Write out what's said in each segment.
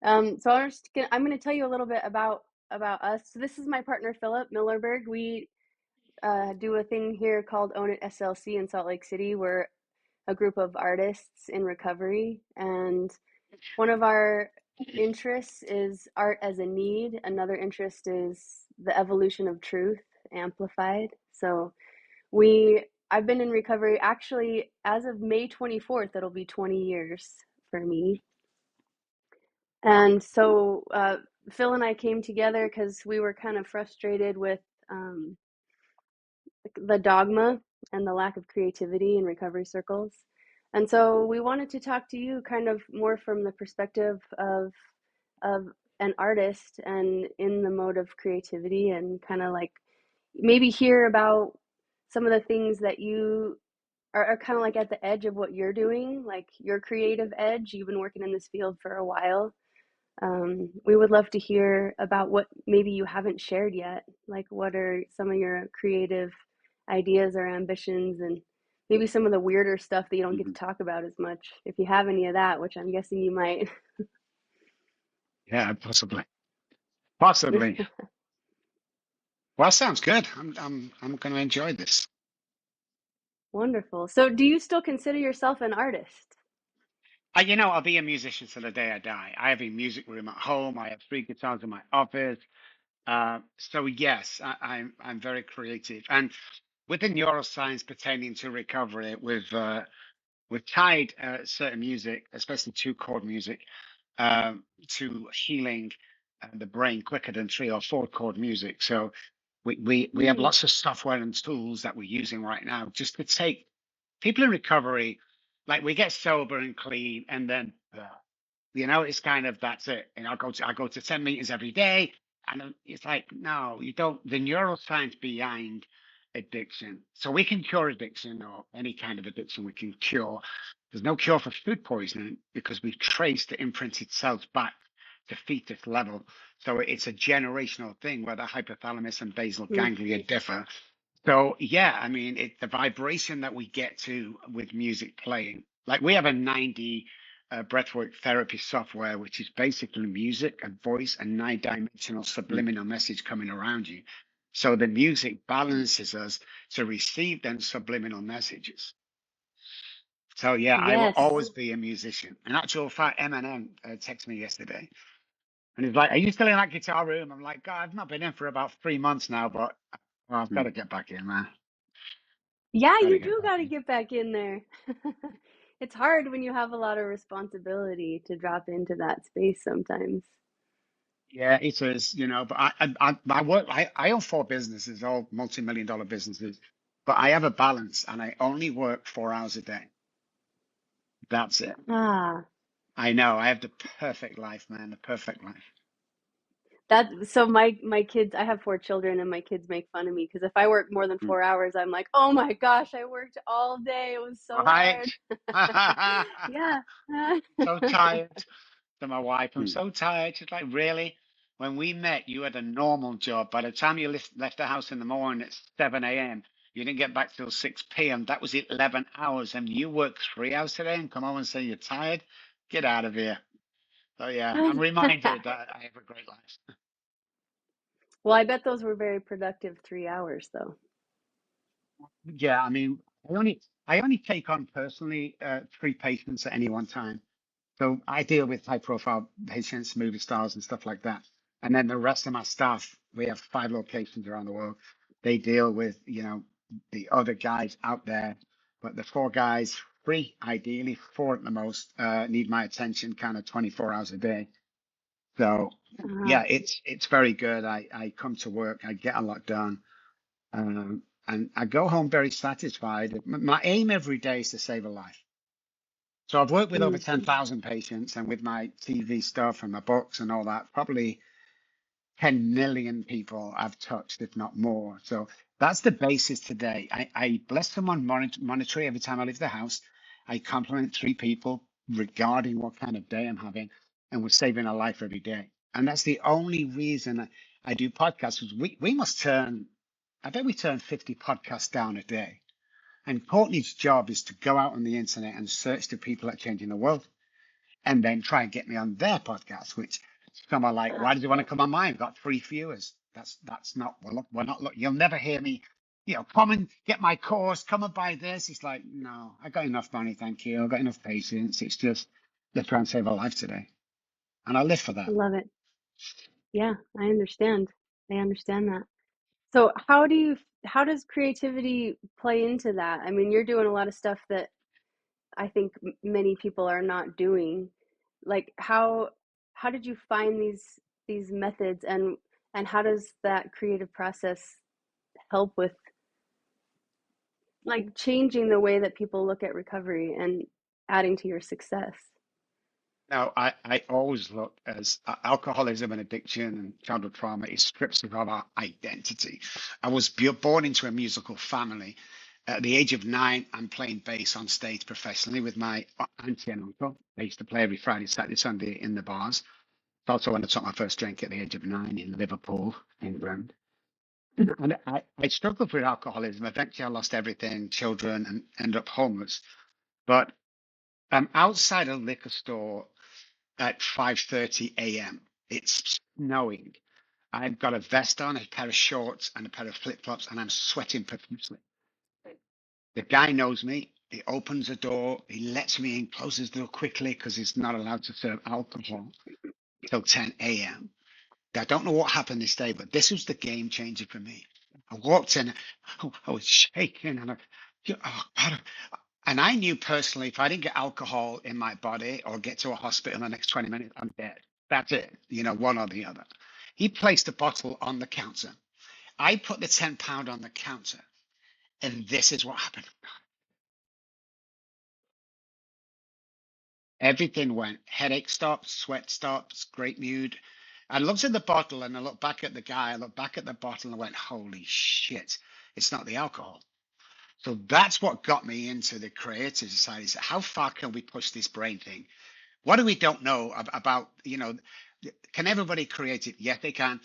I'm going to tell you a little bit about us. So this is my partner Philip Millerberg. We do a thing here called Own It SLC in Salt Lake City. We're a group of artists in recovery, and one of our interests is art as a need. Another interest is the evolution of truth amplified. So I've been in recovery actually as of May 24th. It'll be 20 years for me. And so Phil and I came together because we were kind of frustrated with um, the dogma and the lack of creativity in recovery circles. And so we wanted to talk to you kind of more from the perspective of an artist and in the mode of creativity, and kind of like maybe hear about some of the things that you are kind of like at the edge of what you're doing, like your creative edge. You've been working in this field for a while. We would love to hear about what maybe you haven't shared yet. Like, what are some of your creative ideas or ambitions, and maybe some of the weirder stuff that you don't get to Mhm. talk about as much, if you have any of that, which I'm guessing you might. Yeah, possibly. Possibly. Well, sounds good. I'm going to enjoy this. Wonderful. So, do you still consider yourself an artist? I'll be a musician till the day I die. I have a music room at home. I have three guitars in my office. So yes, I'm very creative. And with the neuroscience pertaining to recovery, we've tied certain music, especially two-chord music, to healing the brain quicker than three or four-chord music. So we have Hmm. lots of software and tools that we're using right now just to take people in recovery, like we get sober and clean, and then it's kind of that's it. And I go to 10 meetings every day, and it's like, no, you don't. The neuroscience behind addiction, so we can cure addiction or any kind of addiction we can cure. There's no cure for food poisoning because we've traced the imprinted cells back to fetus level. So it's a generational thing where the hypothalamus and basal Hmm. ganglia differ. So yeah, I mean, the vibration that we get to with music playing, like we have a 90 breathwork therapy software, which is basically music and voice and nine-dimensional subliminal message coming around you. So the music balances us to receive them subliminal messages. So yeah, I will Yes. always be a musician. In actual fact, Eminem texted me yesterday, and he's like, "Are you still in that guitar room?" I'm like, "God, I've not been in for about 3 months now, but well, I've got to get back in, man. Yeah, Got to you get do back got to in." get back in there. It's hard when you have a lot of responsibility to drop into that space sometimes. Yeah, it is, but I work, I own four businesses, all multi-million dollar businesses, but I have a balance and I only work 4 hours a day. That's it. Ah. I know I have the perfect life, man, the perfect life. My kids, I have four children, and my kids make fun of me because if I work more than Mm. 4 hours, I'm like, oh my gosh, I worked all day. It was so Right? hard. Yeah. So tired. To my wife, I'm so tired. She's like, really? When we met, you had a normal job. By the time you left the house in the morning at 7 a.m., you didn't get back till 6 p.m. That was 11 hours. And you work 3 hours today and come home and say you're tired? Get out of here. So, yeah, I'm reminded that I have a great life. Well, I bet those were very productive 3 hours, though. Yeah, I mean, I only take on personally three patients at any one time. So I deal with high profile patients, movie stars, and stuff like that. And then the rest of my staff, we have 5 locations around the world. They deal with, the other guys out there. But the four guys, three ideally, four at the most, need my attention kind of 24 hours a day. So Uh, yeah, it's very good. I come to work, I get a lot done, and I go home very satisfied. My aim every day is to save a life. So I've worked with over mm, 10,000 patients, and with my TV stuff and my books and all that, probably 10 million people I've touched, if not more. So that's the basis today. I bless someone monetary every time I leave the house. I compliment three people regarding what kind of day I'm having, and we're saving a life every day. And that's the only reason I do podcasts. We must turn, I bet we turn 50 podcasts down a day. And Courtney's job is to go out on the internet and search the people that are changing the world. and then try and get me on their podcast, which some are like, Ah, why did you want to come on mine? I've got 3 viewers. That's not, we're not, look, you'll never hear me, come and get my course, come and buy this. It's like, no, I got enough money, thank you. I've got enough patience. It's just, let's try and save a life today. And I live for I that. love it. Yeah, I understand. I understand that. So how does creativity play into that? I mean, you're doing a lot of stuff that I think many people are not doing. Like how did you find these methods, and how does that creative process help with like changing the way that people look at recovery and adding to your success? Now, I always look as alcoholism and addiction and childhood trauma, it strips us of our identity. I was born into a musical family. At the age of 9, I'm playing bass on stage professionally with my auntie and uncle. They used to play every Friday, Saturday, Sunday in the bars. It's also when I took my first drink at the age of 9 in Liverpool, England. And I struggled with alcoholism. Eventually, I lost everything, children, and ended up homeless. But I'm outside a liquor store at 5:30 a.m. It's snowing. I've got a vest on, a pair of shorts, and a pair of flip-flops, and I'm sweating profusely. The guy knows me. He opens the door. He lets me in, closes the door quickly because he's not allowed to serve alcohol till 10 a.m. I don't know what happened this day, but this was the game changer for me. I walked in, I was shaking, and oh God. And I knew personally, if I didn't get alcohol in my body or get to a hospital in the next 20 minutes, I'm dead. That's it, one or the other. He placed a bottle on the counter. I put the £10 on the counter, and this is what happened. Everything went. Headache stops, sweat stops, great mood. I looked at the bottle and I looked back at the guy. I looked back at the bottle and I went, holy shit, it's not the alcohol. So that's what got me into the creative society. So how far can we push this brain thing? What do we don't know about, can everybody create it? Yes, they can.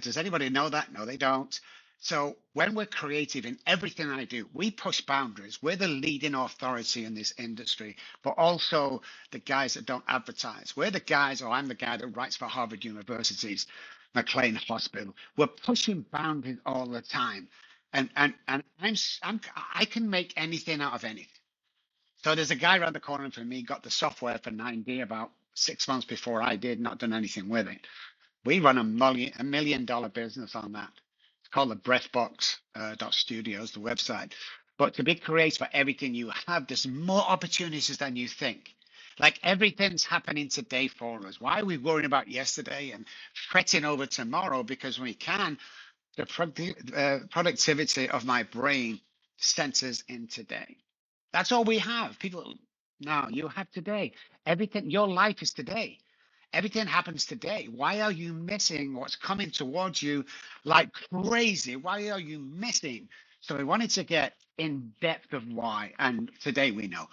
Does anybody know that? No, they don't. So when we're creative in everything I do, we push boundaries. We're the leading authority in this industry, but also the guys that don't advertise. We're the guys, or I'm the guy that writes for Harvard University's McLean Hospital. We're pushing boundaries all the time. And I can make anything out of anything. So there's a guy around the corner from me, got the software for 9D about 6 months before I did, not done anything with it. We run a $1 million business on that. It's called the Breathbox Studios, the website. But to be creative for everything you have, there's more opportunities than you think. Like everything's happening today for us. Why are we worrying about yesterday and fretting over tomorrow? Because we can, the productivity of my brain centers in today. That's all we have. People, no, you have today. Everything, your life is today. Everything happens today. Why are you missing what's coming towards you like crazy? Why are you missing? So we wanted to get in depth of why. And today we know.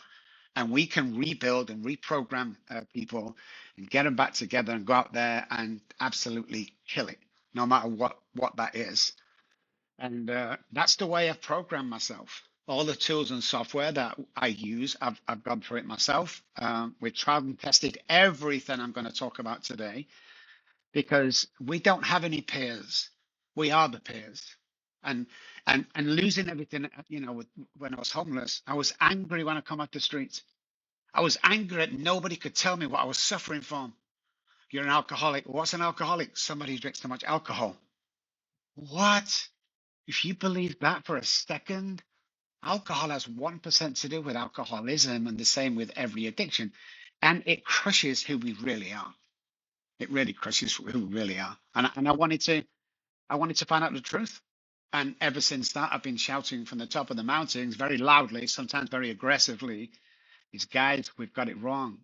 And we can rebuild and reprogram people and get them back together and go out there and absolutely kill it, no matter what that is. And that's the way I've programmed myself. All the tools and software that I use, I've gone through it myself. We've tried and tested everything I'm going to talk about today because we don't have any peers. We are the peers. And and losing everything, when I was homeless, I was angry when I come off the streets. I was angry that nobody could tell me what I was suffering from. You're an alcoholic. What's an alcoholic? Somebody who drinks too much alcohol. What? If you believe that for a second, alcohol has 1% to do with alcoholism and the same with every addiction. And it crushes who we really are. It really crushes who we really are. And I wanted to find out the truth. And ever since that, I've been shouting from the top of the mountains very loudly, sometimes very aggressively, is guys, we've got it wrong.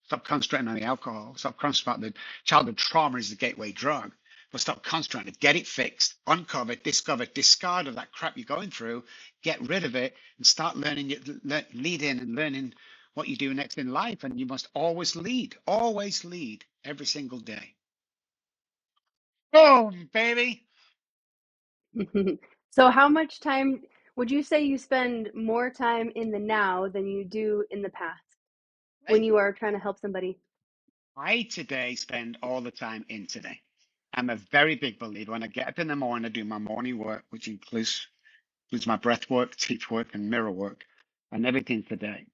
Stop concentrating on the alcohol. Stop concentrating on the childhood trauma is the gateway drug. But stop concentrating. Get it fixed, uncover, discover, discard of that crap you're going through, get rid of it, and start learning it, leading and learning what you do next in life. And you must always lead every single day. Boom, baby. So how much time would you say you spend more time in the now than you do in the past? when Hey, you are trying to help somebody? I today spend all the time in today. I'm a very big believer. When I get up in the morning, I do my morning work, which includes my breath work, teeth work, and mirror work, and everything today.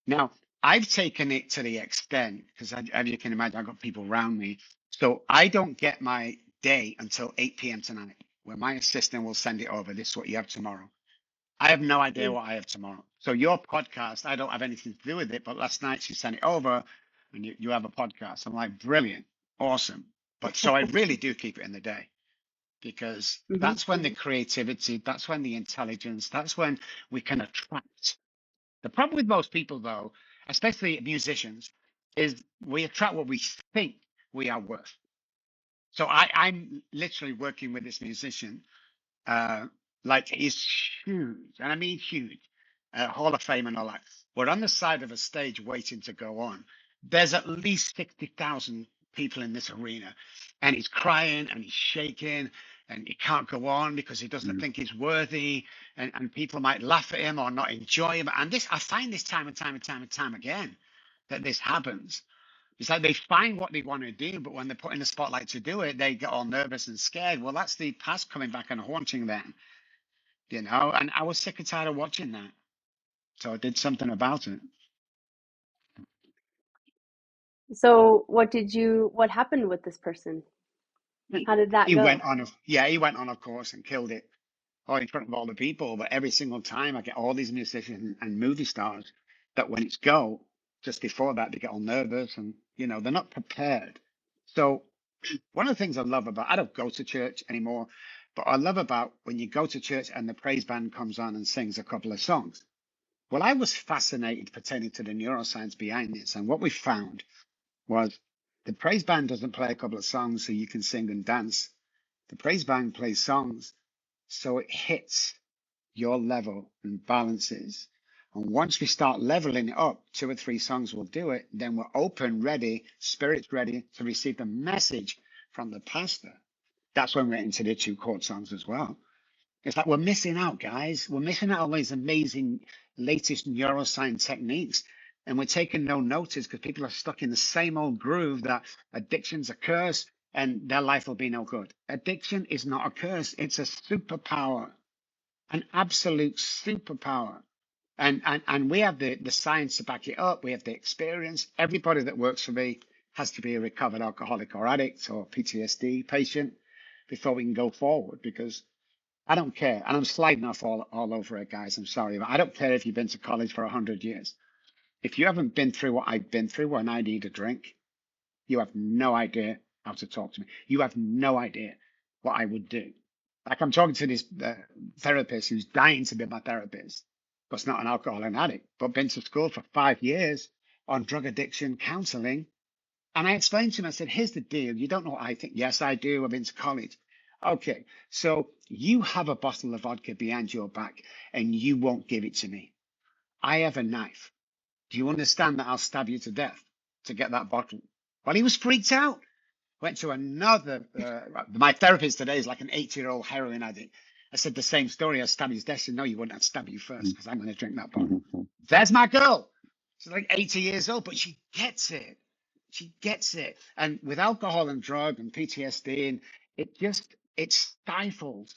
Now, I've taken it to the extent, because as you can imagine, I've got people around me. So I don't get my day until 8 p.m. tonight, where my assistant will send it over. This is what you have tomorrow. I have no idea Mm. what I have tomorrow. So your podcast, I don't have anything to do with it, but last night she sent it over and you have a podcast. I'm like, brilliant, awesome. But so I really do keep it in the day because Hmm. that's when the creativity, that's when the intelligence, that's when we can attract. The problem with most people, though, especially musicians, is we attract what we think we are worth. So I'm literally working with this musician, uh, like he's huge, and I mean huge, Hall of Fame and all that. We're on the side of a stage waiting to go on. There's at least 60,000 people in this arena, and he's crying and he's shaking, and he can't go on because he doesn't think he's worthy, and people might laugh at him or not enjoy him. And this, I find this time and time and time and time again that this happens. It's like they find what they want to do, but when they're put in the spotlight to do it, they get all nervous and scared. Well, that's the past coming back and haunting them, and I was sick and tired of watching that. So I did something about it. So what happened with this person? How did that He went go? on he went on a course and killed it all in front of all the people. But every single time I get all these musicians and movie stars that when it's go, just before that, they get all nervous and, they're not prepared. So one of the things I love about, I don't go to church anymore, but I love about when you go to church and the praise band comes on and sings a couple of songs. Well, I was fascinated pertaining to the neuroscience behind this. And what we found was the praise band doesn't play a couple of songs so you can sing and dance. The praise band plays songs so it hits your level and balances. And once we start leveling it up, two or three songs will do it, then we're open, ready, spirits ready to receive the message from the pastor. That's when we're into the two chord songs as well. It's like we're missing out, guys. We're missing out on these amazing latest neuroscience techniques. And we're taking no notice because people are stuck in the same old groove that addiction's a curse and their life will be no good. Addiction is not a curse, it's a superpower, an absolute superpower. And we have the science to back it up. We have the experience. Everybody that works for me has to be a recovered alcoholic or addict or PTSD patient before we can go forward because I don't care. And I'm sliding off all over it, guys. I'm sorry, but I don't care if you've been to college for 100 years. If you haven't been through what I've been through when I need a drink, you have no idea how to talk to me. You have no idea what I would do. Like I'm talking to this therapist who's dying to be my therapist, but it's not an alcoholic addict, but been to school for 5 years on drug addiction counseling. And I explained to him, I said, here's the deal. You don't know what I think. Yes, I do. I've been to college. Okay, so you have a bottle of vodka behind your back and you won't give it to me. I have a knife. Do you understand that I'll stab you to death to get that bottle? Well, he was freaked out. Went to another, my therapist today is like an 80-year-old heroin addict. I said the same story. I stabbed his death. Said, no, you wouldn't. I'd stab you first because I'm going to drink that bottle. There's my girl. She's like 80 years old, but she gets it. She gets it. And with alcohol and drug and PTSD, and it stifles.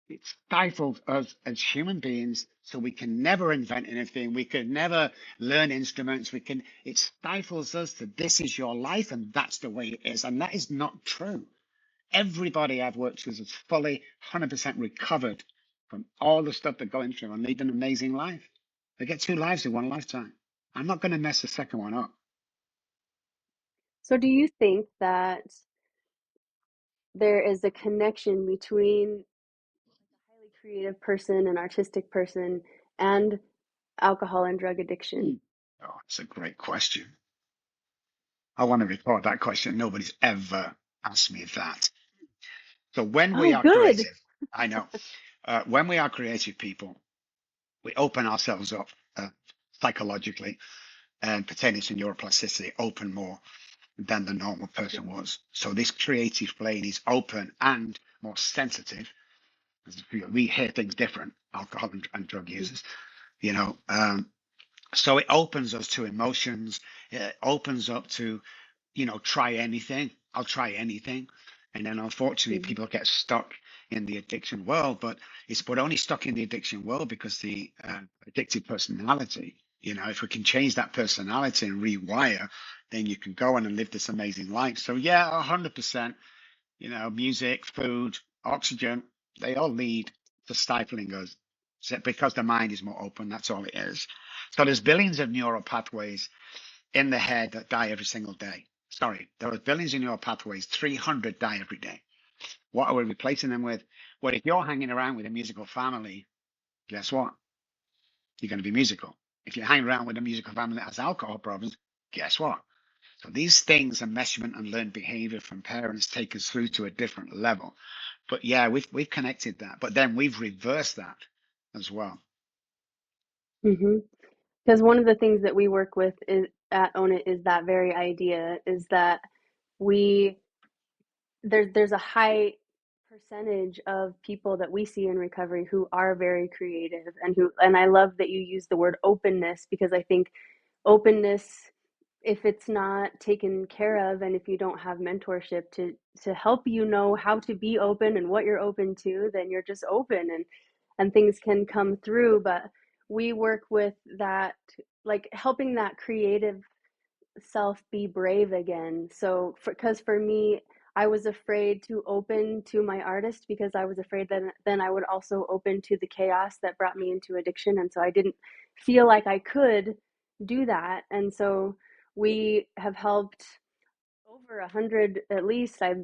It stifles us as human beings, so we can never invent anything. We could never learn instruments. It stifles us that this is your life and that's the way it is. And that is not true. Everybody I've worked with is fully 100% recovered from all the stuff they're going through and lead an amazing life. They get two lives in one lifetime. I'm not going to mess the second one up. So do you think that there is a connection between a highly creative person, an artistic person, and alcohol and drug addiction? Hmm. Oh, it's a great question. I want to report that question. Nobody's ever asked me that. So when we Oh, are good. creative, I know, when we are creative people, we open ourselves up psychologically and pertaining to neuroplasticity, open more than the normal person was. So this creative plane is open and more sensitive. We hear things different, alcohol and drug Mhm. users, you know. Um, So it opens us to emotions. It opens up to, try anything. I'll try anything. And then unfortunately, Mhm. people get stuck in the addiction world, but we're only stuck in the addiction world because the addictive personality, if we can change that personality and rewire, then you can go on and live this amazing life. So yeah, 100%, music, food, oxygen, they all lead to stifling us because the mind is more open. That's all it is. So there's billions of neural pathways in the head that die every single day. Sorry, there are billions of neural pathways, 300 die every day. What are we replacing them with? Well, if you're hanging around with a musical family, guess what? You're going to be musical. If you hang around with a musical family that has alcohol problems, guess what? So these things and measurement and learned behavior from parents take us through to a different level. But yeah, we've connected that, but then we've reversed that as well. Mhm. Because one of the things that we work with is at Own It is that very idea is that we there's a high percentage of people that we see in recovery who are very creative and I love that you use the word openness because I think openness, if it's not taken care of and if you don't have mentorship to help you know how to be open and what you're open to, then you're just open and things can come through. But we work with that, like helping that creative self be brave again. So, because for me, I was afraid to open to my artist because I was afraid that then I would also open to the chaos that brought me into addiction. And so I didn't feel like I could do that. And so we have helped over 100 at least I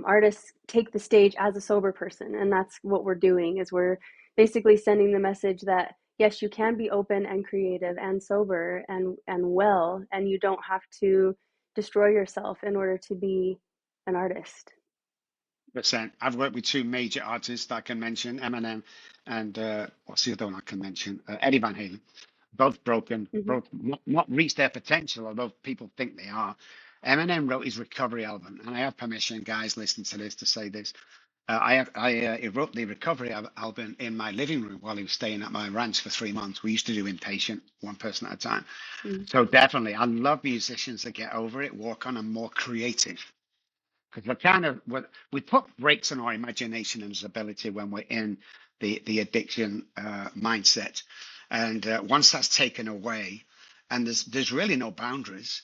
artists take the stage as a sober person, and that's what we're doing is we're basically sending the message that yes, you can be open and creative and sober and well, and you don't have to destroy yourself in order to be an artist. Percent. I've worked with two major artists that I can mention, Eminem and what's the other one I can mention? Eddie Van Halen. Both broken, Mm-hmm. both not reached their potential, although people think they are. Eminem wrote his recovery album, and I have permission, guys, listen to this, to say this. He wrote the recovery album in my living room while he was staying at my ranch for 3 months. We used to do inpatient, one person at a time. Mm-hmm. So definitely, I love musicians that get over it, walk on, and more creative. Because we put brakes on our imagination and ability when we're in the addiction mindset, and once that's taken away, and there's really no boundaries.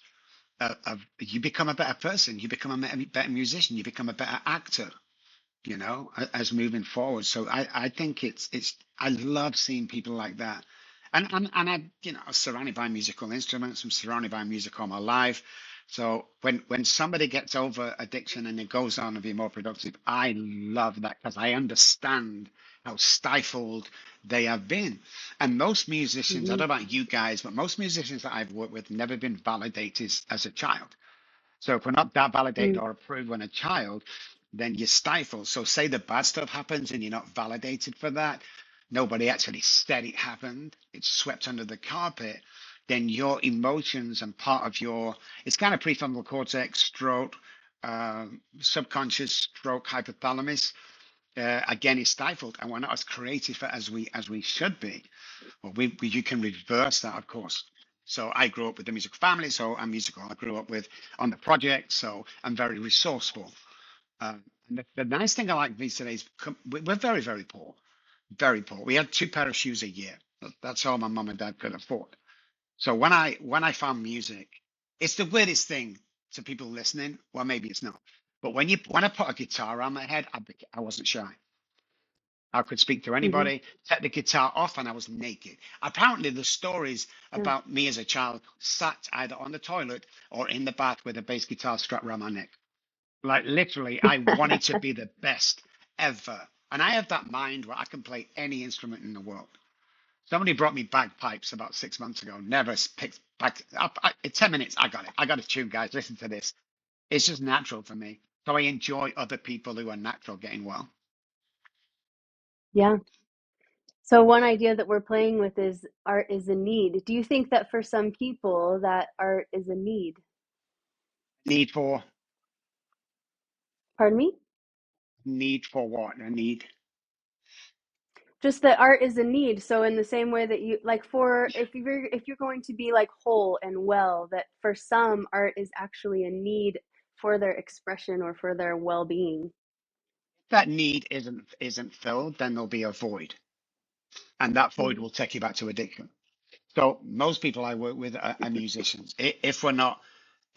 You become a better person, you become a better musician, you become a better actor, as moving forward. So I think I love seeing people like that. And I, I'm surrounded by musical instruments. I'm surrounded by music all my life. So when somebody gets over addiction and it goes on to be more productive, I love that because I understand how stifled they have been. And most musicians, I Mm-hmm. don't know about you guys, but most musicians that I've worked with never been validated as a child. So if we're not that validated Mm-hmm. or approved when a child, then you're stifled. So say the bad stuff happens and you're not validated for that, nobody actually said it happened, it's swept under the carpet, then your emotions and part of it's kind of prefrontal cortex, stroke, subconscious, stroke, hypothalamus, again is stifled, and we're not as creative as we should be. Well, you can reverse that, of course. So I grew up with a musical family, so I'm musical. I grew up with on the project, so I'm very resourceful. And the nice thing I like these days, we're very, very poor, very poor. We had two pair of shoes a year. That's all my mum and dad could afford. So when I found music, it's the weirdest thing to people listening. Well, maybe it's not, but when I put a guitar on my head, I wasn't shy. I could speak to Mm-hmm. anybody, take the guitar off, and I was naked. Apparently, the stories Yeah. about me as a child sat either on the toilet or in the bath with a bass guitar strapped around my neck. Like literally, I wanted to be the best ever. And I have that mind where I can play any instrument in the world. Somebody brought me bagpipes about 6 months ago. Never picked back up. In 10 minutes, I got it. I got a tune, guys. Listen to this. It's just natural for me. So I enjoy other people who are natural getting well. Yeah. So one idea that we're playing with is art is a need. Do you think that for some people that art is a need? Need for Pardon me? Need for what? A need. just that art is a need. So in the same way that you like, for if you're going to be like whole and well, that for some art is actually a need for their expression or for their well-being. If that need isn't filled, then there'll be a void, and that void Mm-hmm. will take you back to addiction. So most people I work with are musicians. If we're not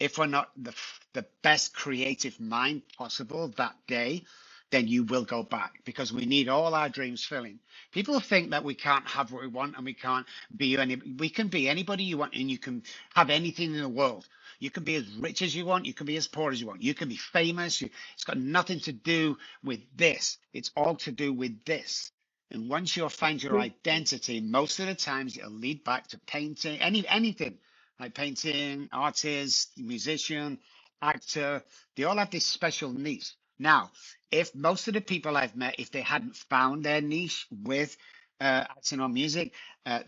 the best creative mind possible that day, then you will go back because we need all our dreams filling. People think that we can't have what we want and we can't be any. We can be anybody you want, and you can have anything in the world. You can be as rich as you want. You can be as poor as you want. You can be famous. It's got nothing to do with this. It's all to do with this. And once you find your identity, most of the times it'll lead back to painting, anything like painting, artist, musician, actor. They all have this special niche. Now, if most of the people I've met, if they hadn't found their niche with acting or music,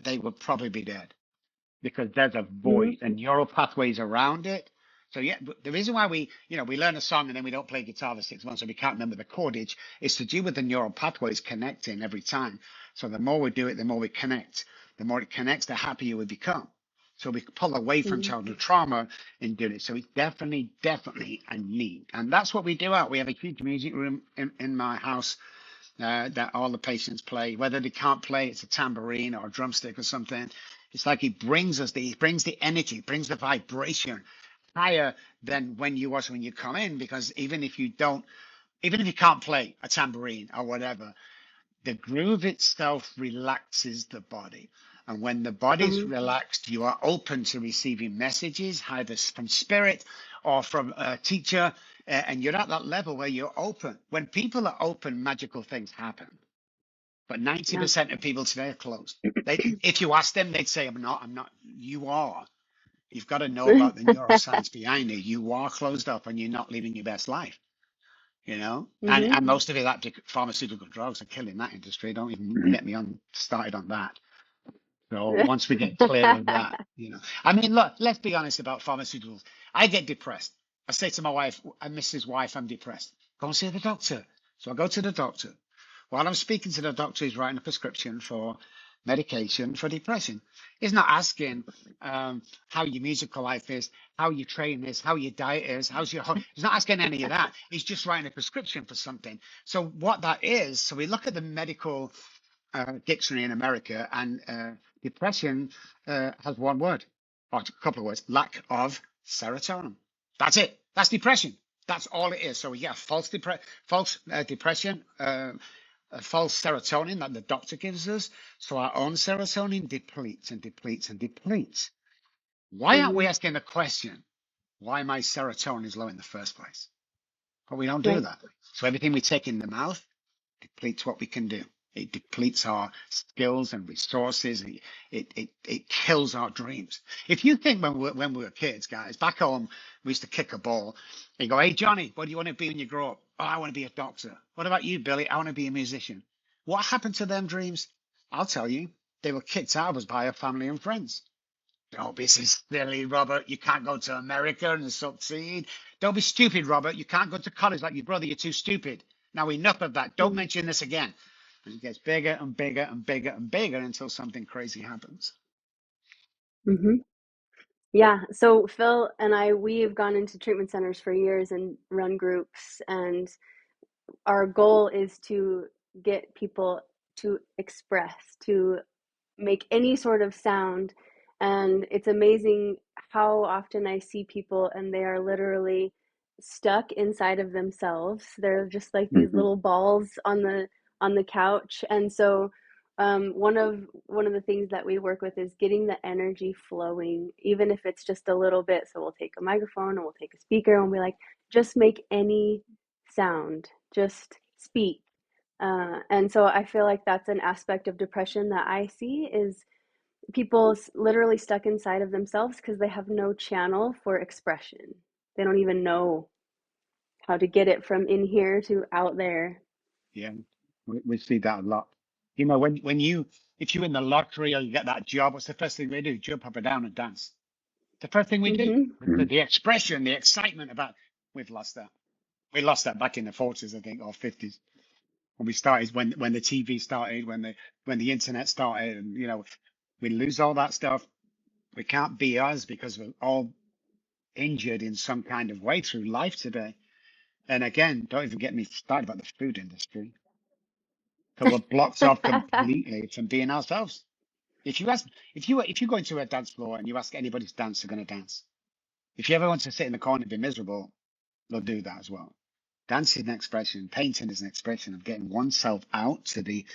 they would probably be dead because there's a Mm-hmm. void and neural pathways around it. So yeah, the reason why we learn a song and then we don't play guitar for 6 months and we can't remember the chordage is to do with the neural pathways connecting every time. So the more we do it, the more we connect. The more it connects, the happier we become. So we pull away from Mm-hmm. childhood trauma in doing it. So it's definitely a need. And that's what we do out. We have a huge music room in my house that all the patients play. Whether they can't play, it's a tambourine or a drumstick or something. It's like he brings the energy, brings the vibration higher than when you come in. Because even if you can't play a tambourine or whatever, the groove itself relaxes the body. And when the body's Mm-hmm. relaxed, you are open to receiving messages, either from spirit or from a teacher. And you're at that level where you're open. When people are open, magical things happen. But Yeah. 90% of people today are closed. If you ask them, they'd say, I'm not. You are. You've got to know about the neuroscience behind it. You are closed up and you're not living your best life, you know? And, Mm-hmm. and most of it, that pharmaceutical drugs are killing that industry. Don't even get me started on that. So once we get clear of that, I mean, look, let's be honest about pharmaceuticals. I get depressed. I say to my wife, Mrs. Wife, I'm depressed. Go and see the doctor. So I go to the doctor. While I'm speaking to the doctor, he's writing a prescription for medication for depression. He's not asking how your musical life is, how your training is, how your diet is, He's not asking any of that. He's just writing a prescription for something. So what that is, so we look at the medical dictionary in America, and depression has one word, or a couple of words: lack of serotonin. That's it. That's depression. That's all it is. So we get a false depression, a false serotonin that the doctor gives us. So our own serotonin depletes and depletes and depletes. Why aren't Mm-hmm. we asking the question, why my serotonin is low in the first place? But we don't do Right. that. So everything we take in the mouth depletes what we can do. It depletes our skills and resources. It kills our dreams. If you think when we were kids, guys, back home, we used to kick a ball. And you go, hey, Johnny, what do you want to be when you grow up? Oh, I want to be a doctor. What about you, Billy? I want to be a musician. What happened to them dreams? I'll tell you. They were kicked out of us by our family and friends. Oh, this is silly, Robert. You can't go to America and succeed. Don't be stupid, Robert. You can't go to college like your brother. You're too stupid. Now, enough of that. Don't Mm-hmm. mention this again. And it gets bigger and bigger and bigger and bigger until something crazy happens. Mm-hmm. Yeah. So Phil and I, we've gone into treatment centers for years and run groups, and our goal is to get people to express, to make any sort of sound. And it's amazing how often I see people and they are literally stuck inside of themselves. They're just like these Mhm. little balls on the couch. And so one of the things that we work with is getting the energy flowing, even if it's just a little bit. So we'll take a microphone and we'll take a speaker and we'll be like, just make any sound, just speak. And so I feel like that's an aspect of depression that I see is people literally stuck inside of themselves because they have no channel for expression. They don't even know how to get it from in here to out there. Yeah, we see that a lot. If you win the lottery or you get that job, what's the first thing we do? Jump up and down and dance. The first thing we do. Mm-hmm. The expression, the excitement we've lost that. We lost that back in the 40s, I think, or 50s. when we started, when the TV started, when the internet started, and we lose all that stuff. We can't be us because we're all injured in some kind of way through life today. And again, don't even get me started about the food industry. So we're blocked off completely from being ourselves. If you ask, if you go into a dance floor and you ask anybody to dance, they're going to dance. If you ever want to sit in the corner and be miserable, they'll do that as well. Dance is an expression. Painting is an expression of getting oneself out to the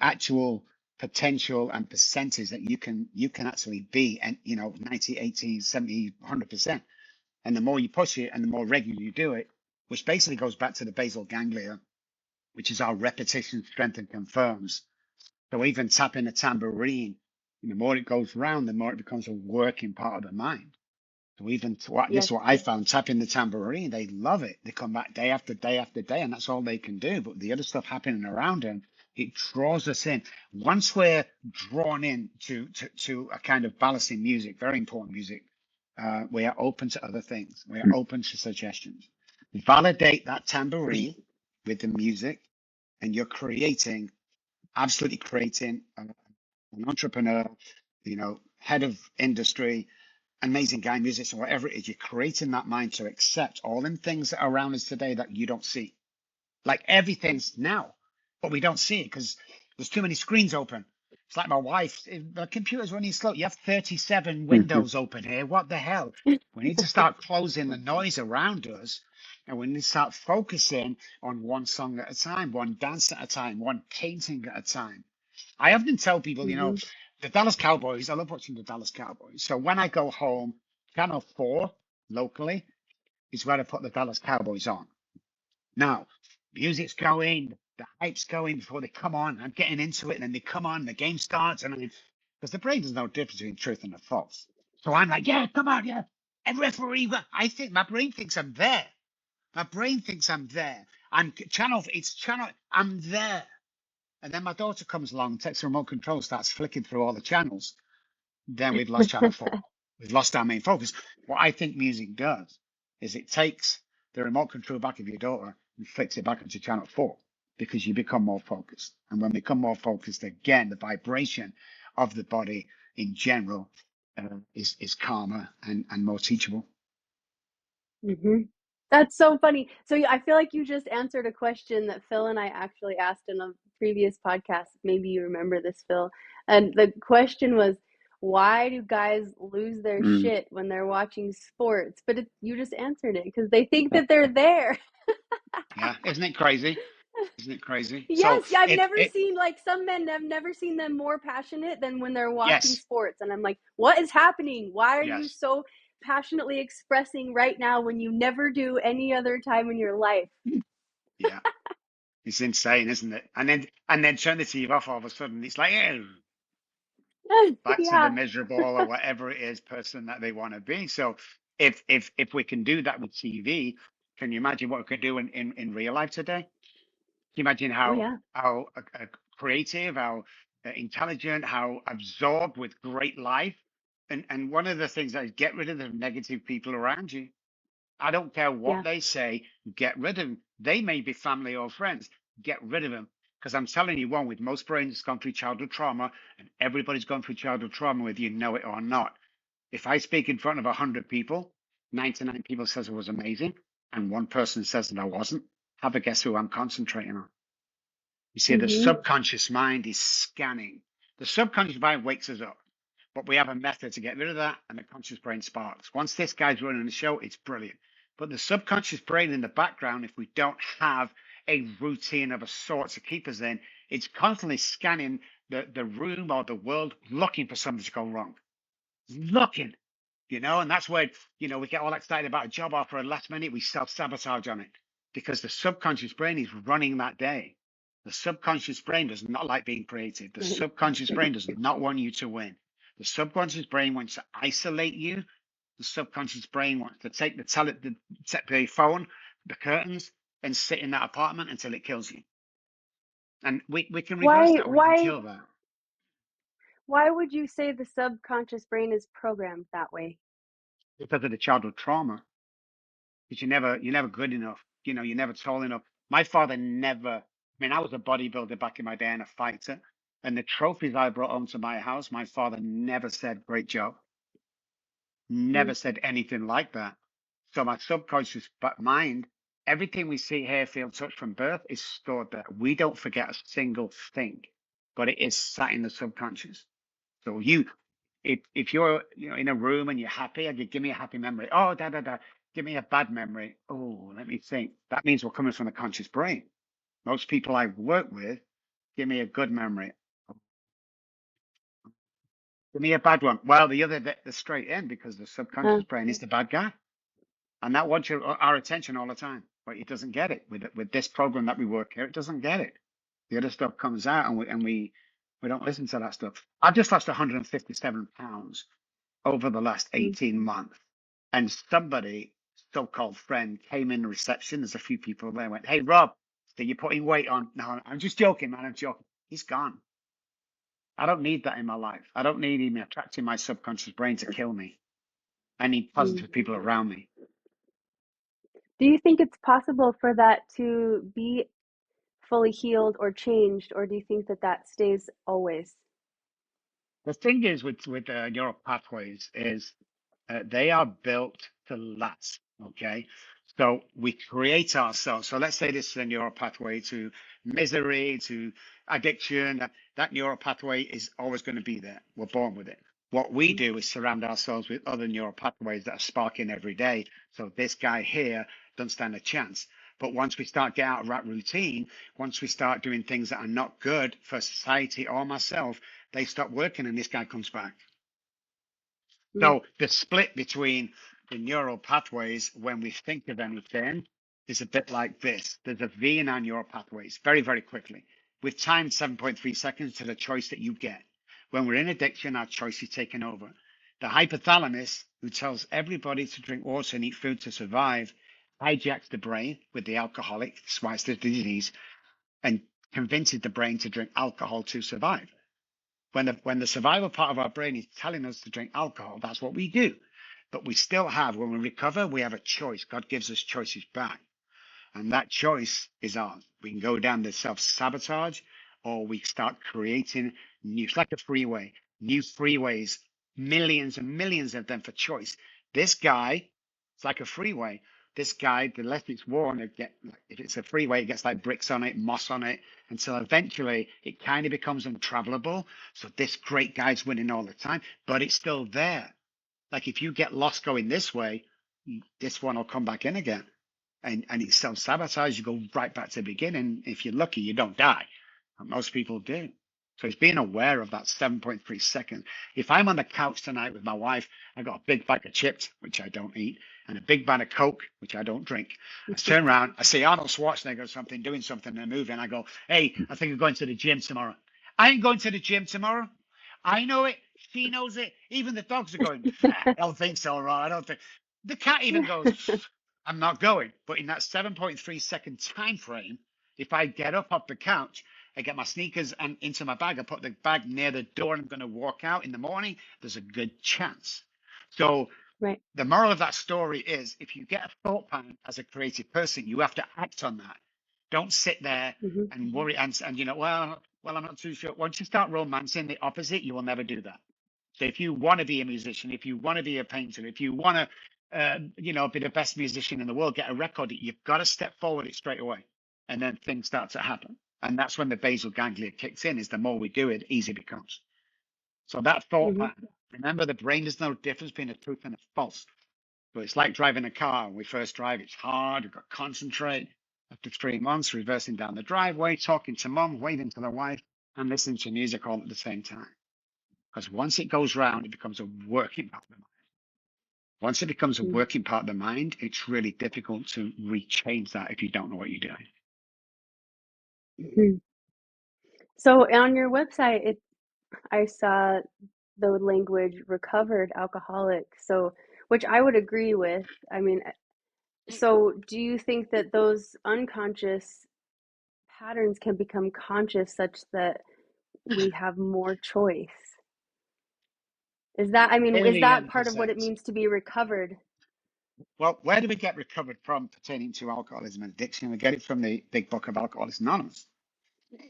actual potential and percentage that you can actually be, and 90, 80, 70, 100%. And the more you push it and the more regular you do it, which basically goes back to the basal ganglia, which is our repetition, strength, and confirms. So even tapping a tambourine, the more it goes round, the more it becomes a working part of the mind. So even this is Yes. what I found, tapping the tambourine, they love it. They come back day after day after day, and that's all they can do. But the other stuff happening around them, it draws us in. Once we're drawn in to a kind of balancing music, very important music, we are open to other things. We are open to suggestions. Validate that tambourine with the music, and you're creating, absolutely creating an entrepreneur, head of industry, amazing guy, musician, whatever it is. You're creating that mind to accept all them things that are around us today that you don't see. Like everything's now, but we don't see it because there's too many screens open. It's like my wife, the computer's running slow. You have 37 windows open here. What the hell? We need to start closing the noise around us, and we need to start focusing on one song at a time, one dance at a time, one painting at a time. I often tell people, Hmm. the Dallas Cowboys, I love watching the Dallas Cowboys. So when I go home, Channel 4 locally is where I put the Dallas Cowboys on. Now, music's going, the hype's going before they come on. I'm getting into it, and then they come on, the game starts, and because the brain doesn't know the difference between truth and the false. So I'm like, yeah, come on, yeah. And referee, I think my brain thinks I'm there. My brain thinks I'm there. It's channel, I'm there. And then my daughter comes along, takes the remote control, starts flicking through all the channels. Then we've lost channel 4. We've lost our main focus. What I think music does is it takes the remote control back of your daughter and flicks it back into channel 4 because you become more focused. And when we become more focused, again, the vibration of the body in general is calmer and more teachable. Hmm. That's so funny. So I feel like you just answered a question that Phil and I actually asked in a previous podcast. Maybe you remember this, Phil. And the question was, why do guys lose their Mm. shit when they're watching sports? But you just answered it because they think that they're there. Yeah, isn't it crazy? Isn't it crazy? So Yes, yeah, I've it never it seen like some men. I've never seen them more passionate than when they're watching yes, sports, and I'm like, what is happening? Why are you yes, so passionately expressing right now when you never do any other time in your life? yeah. It's insane, isn't it? And then turn the TV off all of a sudden. It's like, oh, back to the Yeah, miserable or whatever it is person that they want to be. So if we can do that with TV, can you imagine what we could do in real life today? Can you imagine oh how yeah, creative, how intelligent, how absorbed with great life? And one of the things that is get rid of the negative people around you. I don't care what yeah. they say, get rid of them. They may be family or friends. Get rid of them. Because I'm telling you, one, with most brains, it's gone through childhood trauma, and everybody's gone through childhood trauma, whether you know it or not. If I speak in front of 100 people, 99 people says it was amazing, and one person says that I wasn't, have a guess who I'm concentrating on. You see, the Hmm. subconscious mind is scanning. The subconscious mind wakes us up, but we have a method to get rid of that, and the conscious brain sparks. Once this guy's running the show, it's brilliant. But the subconscious brain in the background, if we don't have a routine of a sort to keep us in, it's constantly scanning the room or the world looking for something to go wrong. Looking, and that's where, we get all excited about a job offer, and last minute we self-sabotage on it because the subconscious brain is running that day. The subconscious brain does not like being creative. The subconscious brain does not want you to win. The subconscious brain wants to isolate you. The subconscious brain wants to take the phone, the curtains, and sit in that apartment until it kills you. And we can reverse Why, that. We can why, kill that why would you say the subconscious brain is programmed that way? because of the childhood trauma. Because you're never good enough. You're never tall enough. My father never I mean, I was a bodybuilder back in my day and a fighter. And the trophies I brought home to my house, my father never said, great job, Mm, never said anything like that. So my subconscious mind, everything we see, hear, feel, touch from birth is stored there. We don't forget a single thing, but it is sat in the subconscious. So if you're in a room and you're happy, and you give me a happy memory. Oh, da da da. Give me a bad memory. Oh, let me think. That means we're coming from the conscious brain. Most people I work with give me a good memory. Give me a bad one. Well, the straight in because the uh, subconscious brain is the bad guy, and that wants our attention all the time. But it doesn't get it with this program that we work here. It doesn't get it. The other stuff comes out, and we don't listen to that stuff. I've just lost 157 pounds over the last mm, 18 months, and somebody, so-called friend, came in the reception. There's a few people there. Went, "Hey, Rob, so you're putting weight on?" No, I'm just joking, man. I'm joking. He's gone. I don't need that in my life. I don't need him attracting my subconscious brain to kill me. I need mm. positive people around me. Do you think it's possible for that to be fully healed or changed, or do you think that that stays always? The thing is with neural pathways is they are built to last. Okay, so we create ourselves. So let's say this is a neural pathway to misery, to addiction. That neural pathway is always going to be there. We're born with it. What we Mm, do is surround ourselves with other neural pathways that are sparking every day. So this guy here doesn't stand a chance. But once we start get out of that routine, once we start doing things that are not good for society or myself, they stop working and this guy comes back. mm, So the split between the neural pathways when we think of anything is a bit like this. There's a V in our neural pathways very, very quickly. With time, 7.3 seconds to the choice that you get. When we're in addiction, our choice is taken over. The hypothalamus, who tells everybody to drink water and eat food to survive, hijacks the brain with the alcoholic, that's why it's the disease, and convinces the brain to drink alcohol to survive. When the survival part of our brain is telling us to drink alcohol, that's what we do. But we still have, when we recover, we have a choice. God gives us choices back. And that choice is ours. We can go down the self-sabotage or we start creating new, it's like a freeway, new freeways, millions and millions of them for choice. This guy, it's like a freeway. This guy, the less it's worn, if it's a freeway, it gets like bricks on it, moss on it, until eventually it kind of becomes untravelable. So this great guy's winning all the time, but it's still there. Like if you get lost going this way, this one will come back in again and it self sabotage, you go right back to the beginning. If you're lucky, you don't die. And most people do. So it's being aware of that 7.3 seconds. If I'm on the couch tonight with my wife, I got a big bag of chips, which I don't eat, and a big bag of Coke, which I don't drink. I turn around, I see Arnold Schwarzenegger or something, doing something in a movie, and I go, "Hey, I think I'm going to the gym tomorrow." I ain't going to the gym tomorrow. I know it. She knows it. Even the dogs are going, "I don't think so, Ron. I don't think." The cat even goes, "I'm not going." But in that 7.3 second time frame, if I get up off the couch, I get my sneakers and into my bag, I put the bag near the door and I'm going to walk out in the morning, there's a good chance. So right. the moral of that story is if you get a thought pattern as a creative person, you have to act on that. Don't sit there Hmm. and worry and well, I'm not too sure. Once you start romancing the opposite, you will never do that. So if you want to be a musician, if you want to be a painter, if you want to, be the best musician in the world, get a record, you've got to step forward it straight away, and then things start to happen. And that's when the basal ganglia kicks in. Is the more we do it, easier it becomes. So that thought Hmm. pattern. Remember, the brain does no difference between a truth and a false. So it's like driving a car. When we first drive, it's hard. We've got to concentrate. After 3 months, reversing down the driveway, talking to mom, waving to the wife, and listening to music all at the same time. Because once it goes round, it becomes a working part of the mind. Once it becomes a working part of the mind, it's really difficult to rechange that if you don't know what you're doing. Hmm. So on your website, I saw the language recovered alcoholic. So, which I would agree with. I mean, so do you think that those unconscious patterns can become conscious such that we have more choice? Is that, I mean, is that Alien part of what it percent. means to be recovered? Well, where do we get recovered from pertaining to alcoholism and addiction? We get it from the big book of Alcoholics Anonymous.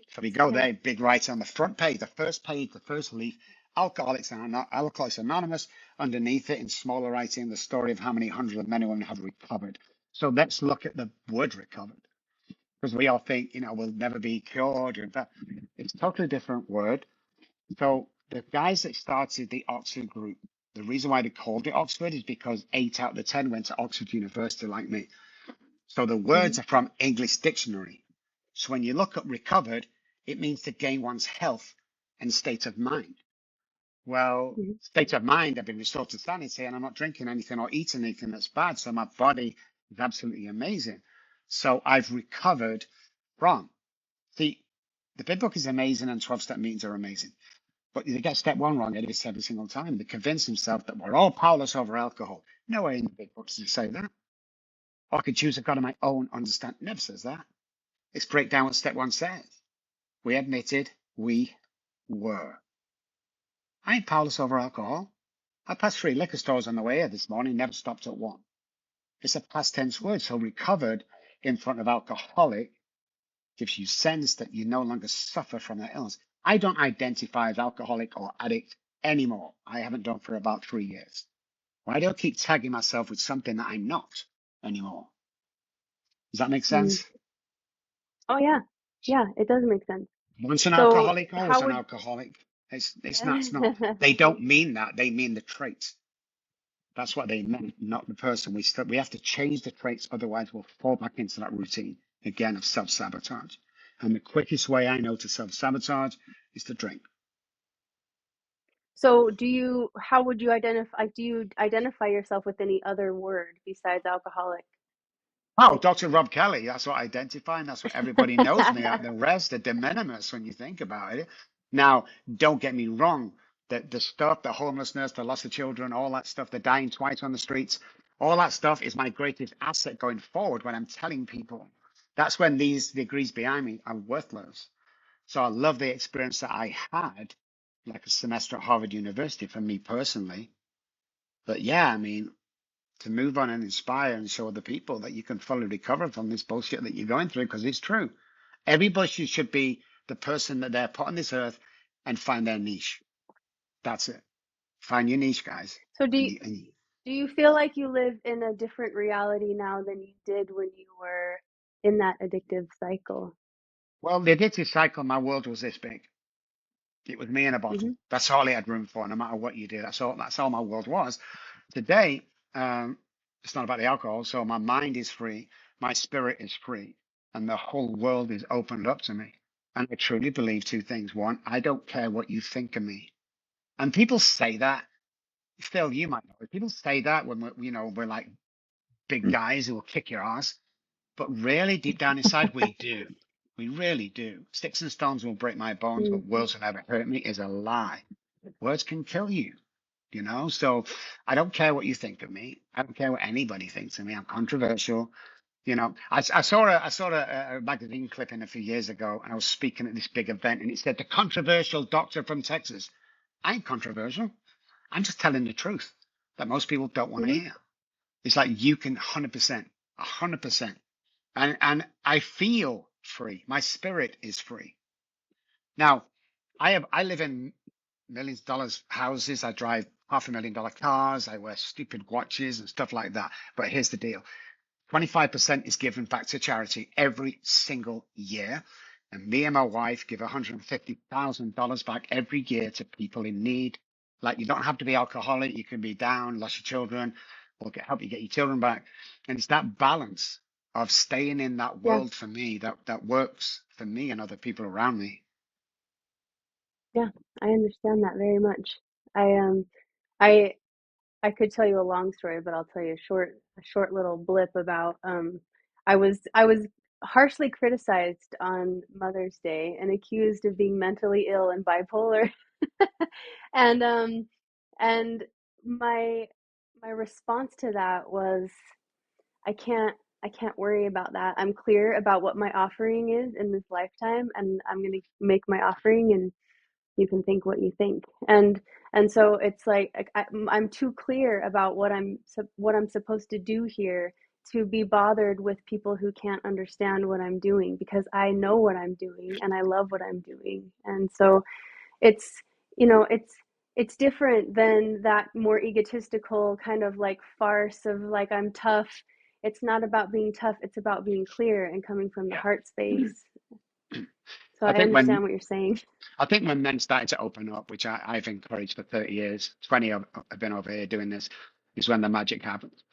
So we go Yeah. there, big write on the front page, the first leaf, Alcoholics Anonymous. Underneath it, in smaller writing, the story of how many hundreds of men and women have recovered. So let's look at the word recovered, because we all think, we'll never be cured. It's a totally different word. So the guys that started the Oxford group, the reason why they called it Oxford is because 8 out of the 10 went to Oxford University like me. So the Hmm. words are from English dictionary. So when you look up recovered, it means to gain one's health and state of mind. Well, Hmm. state of mind, I've been restored to sanity and I'm not drinking anything or eating anything that's bad. So my body is absolutely amazing. So I've recovered from. See, the big book is amazing and 12-step meetings are amazing. But they get step one wrong every single time. They convince themselves that we're all powerless over alcohol. Nowhere in the big book does it say that. Or I could choose a God of my own understanding. Never says that. Let's break down what step one says. We admitted we were. I ain't powerless over alcohol. I passed 3 liquor stores on the way here this morning, never stopped at one. It's a past tense word, so recovered in front of alcoholic gives you sense that you no longer suffer from that illness. I don't identify as alcoholic or addict anymore. I haven't done for about 3 years. Why do I keep tagging myself with something that I'm not anymore? Does that make Mm. sense? Oh yeah. Yeah, it does make sense. Once an So alcoholic, always how an would alcoholic. It's not. They don't mean that. They mean the traits. That's what they meant, not the person. We have to change the traits, otherwise we'll fall back into that routine again of self-sabotage. And the quickest way I know to self-sabotage is to drink. so how would you identify, do you identify yourself with any other word besides alcoholic? Oh, Like Dr. Robb Kelly, that's what I identify, and that's what everybody knows me at. The rest are de minimis when you think about it. Now, don't get me wrong, the stuff, the homelessness, the loss of children, all that stuff, the dying twice on the streets, all that stuff is my greatest asset going forward when I'm telling people. That's when these degrees behind me are worthless. So I love the experience that I had, like a semester at Harvard University for me personally. But yeah, I mean, to move on and inspire and show other people that you can fully recover from this bullshit that you're going through, because it's true. Everybody should be the person that they're put on this earth and find their niche. That's it. Find your niche, guys. so do you feel like you live in a different reality now than you did when you were in that addictive cycle? Well, the addictive cycle, my world was this big. It was me in a bottle. Hmm. That's all I had room for, no matter what you did. That's all my world was. Today, it's not about the alcohol, so my mind is free, my spirit is free, and the whole world is opened up to me. And I truly believe two things. One, I don't care what you think of me. And people say that. Phil, you might know it. People say that when we're like big guys who will kick your ass. But really, deep down inside, we do. We really do. Sticks and stones will break my bones, Mm. but words will never hurt me is a lie. Words can kill you. So I don't care what you think of me. I don't care what anybody thinks of me. I'm controversial. I saw a magazine clipping a few years ago, and I was speaking at this big event, and it said the controversial doctor from Texas. I ain't controversial. I'm just telling the truth that most people don't want to Hmm. hear. It's like you can 100%, 100%, and I feel free. My spirit is free. Now, I live in millions of dollars houses. I drive $500,000 cars. I wear stupid watches and stuff like that. But here's the deal. 25% is given back to charity every single year. And me and my wife give $150,000 back every year to people in need. Like, you don't have to be alcoholic. You can be down, lost your children. We'll help you get your children back. And it's that balance of staying in that Yeah, world for me that works for me and other people around me. yeah, I understand that very much. I I I could tell you a long story, but I'll tell you a short little blip about I was harshly criticized on Mother's Day and accused of being mentally ill and bipolar. And and my my response to that was I can't I can't worry about that. I'm clear about what my offering is in this lifetime, and I'm going to make my offering, and you can think what you think. And so it's like I'm too clear about what I'm supposed to do here to be bothered with people who can't understand what I'm doing because I know what I'm doing and I love what I'm doing. And so it's, you know, it's different than that more egotistical kind of like farce of like I'm tough. It's not about being tough, it's about being clear and coming from the Yeah. heart space. So I I think when understand what you're saying. I think when men started to open up, which I've encouraged for 30 years, 20 I've been over here doing this, is when the magic happens.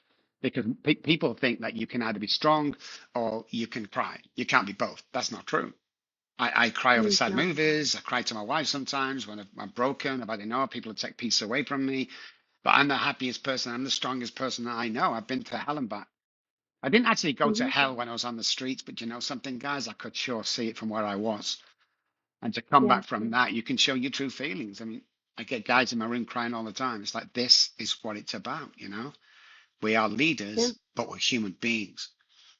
Because people think that you can either be strong or you can cry. You can't be both. That's not true. I cry over sad No. movies. I cry to my wife sometimes when I'm broken. About people take peace away from me. But I'm the happiest person. I'm the strongest person that I know. I've been to hell and back. I didn't actually go to Mm-hmm. hell when I was on the streets, but you know something, guys, I could sure see it from where I was. And to come Yeah. back from that, you can show your true feelings. I mean, I get guys in my room crying all the time. It's like, this is what it's about, you know? We are Yeah. leaders, but we're human beings.